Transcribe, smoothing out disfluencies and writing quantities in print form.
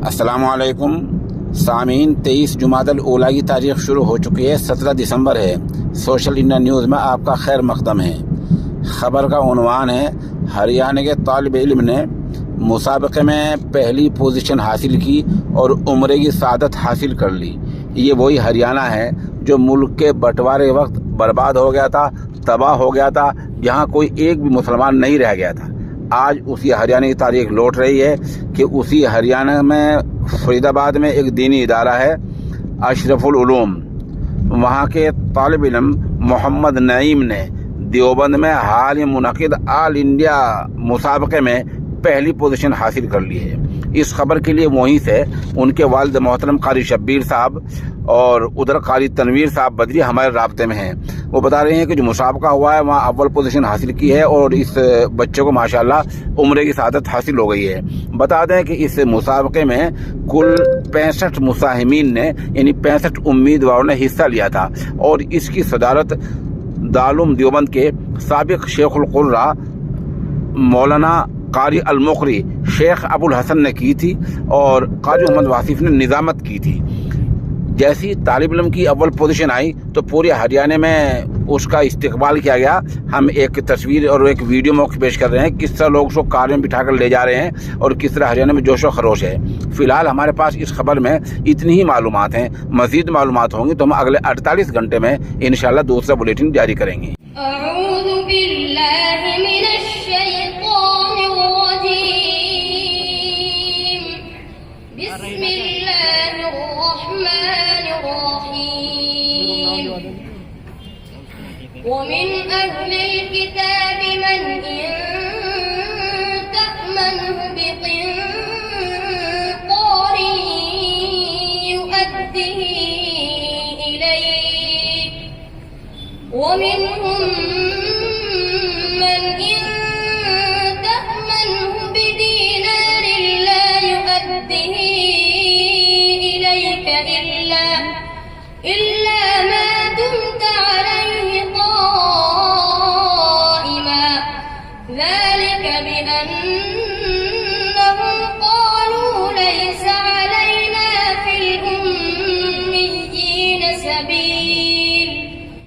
अस्सलामुअलैकुम सामीन, 23 जुमादल ओला की तारीख शुरू हो चुकी है। 17 दिसंबर है। सोशल इंडिया न्यूज़ में आपका खैर मकदम है। खबर का उन्वान है, हरियाणा के तालिब इल्म ने मुसाबक़े में पहली पोजीशन हासिल की और उम्रे की सआदत हासिल कर ली। ये वही हरियाणा है जो मुल्क के बंटवारे वक्त बर्बाद हो गया था, तबाह हो गया था, जहाँ कोई एक भी मुसलमान नहीं रह गया था। आज उसी हरियाणा की तारीख लौट रही है कि उसी हरियाणा में फरीदाबाद में एक दीनी इदारा है अशरफुल उलूम। वहाँ के तालिब इल्म मोहम्मद नईम ने देवबंद में हाल ही मुनक़िद ऑल इंडिया मुसाबक़े में पहली पोजीशन हासिल कर ली है। इस खबर के लिए वहीं से उनके वालिद मोहतरम कारी शब्बीर साहब और उधर कारी तनवीर साहब बदरी हमारे राब्ते में हैं। वो बता रहे हैं कि जो मुसाबका हुआ है वहाँ अव्वल पोजीशन हासिल की है और इस बच्चे को माशाल्लाह उम्रे की सआदत हासिल हो गई है। बता दें कि इस मुसाबके में कुल 65 मुसाहिमीन ने यानी 65 उम्मीदवारों ने हिस्सा लिया था और इसकी सदारत दारुल देवबंद के साबिक शेखुल कुर्रा मौलाना कारी अल-मुकरी शेख अबुल हसन ने की थी और काजी मोहम्मद वासिफ ने निज़ामत की थी। जैसी तालिब इल्म की अव्वल पोजीशन आई तो पूरे हरियाणा में उसका इस्तकबाल किया गया। हम एक तस्वीर और एक वीडियो मौके पेश कर रहे हैं, किस तरह लोग उसको कार में बिठाकर ले जा रहे हैं और किस तरह हरियाणा में जोशो खरोश है। फिलहाल हमारे पास इस खबर में इतनी ही मालूमात हैं। मज़ीद मालूमात होंगी तो हम अगले 48 घंटे में इंशाल्लाह दूसरा बुलेटिन जारी करेंगे। ومن أهل الكتاب من إن تأمنه بقنطار يؤده إليك ومنهم من إن تأمنه بدينار لا يؤده إليك إلا ما دمت عليه قائما ذلك بأن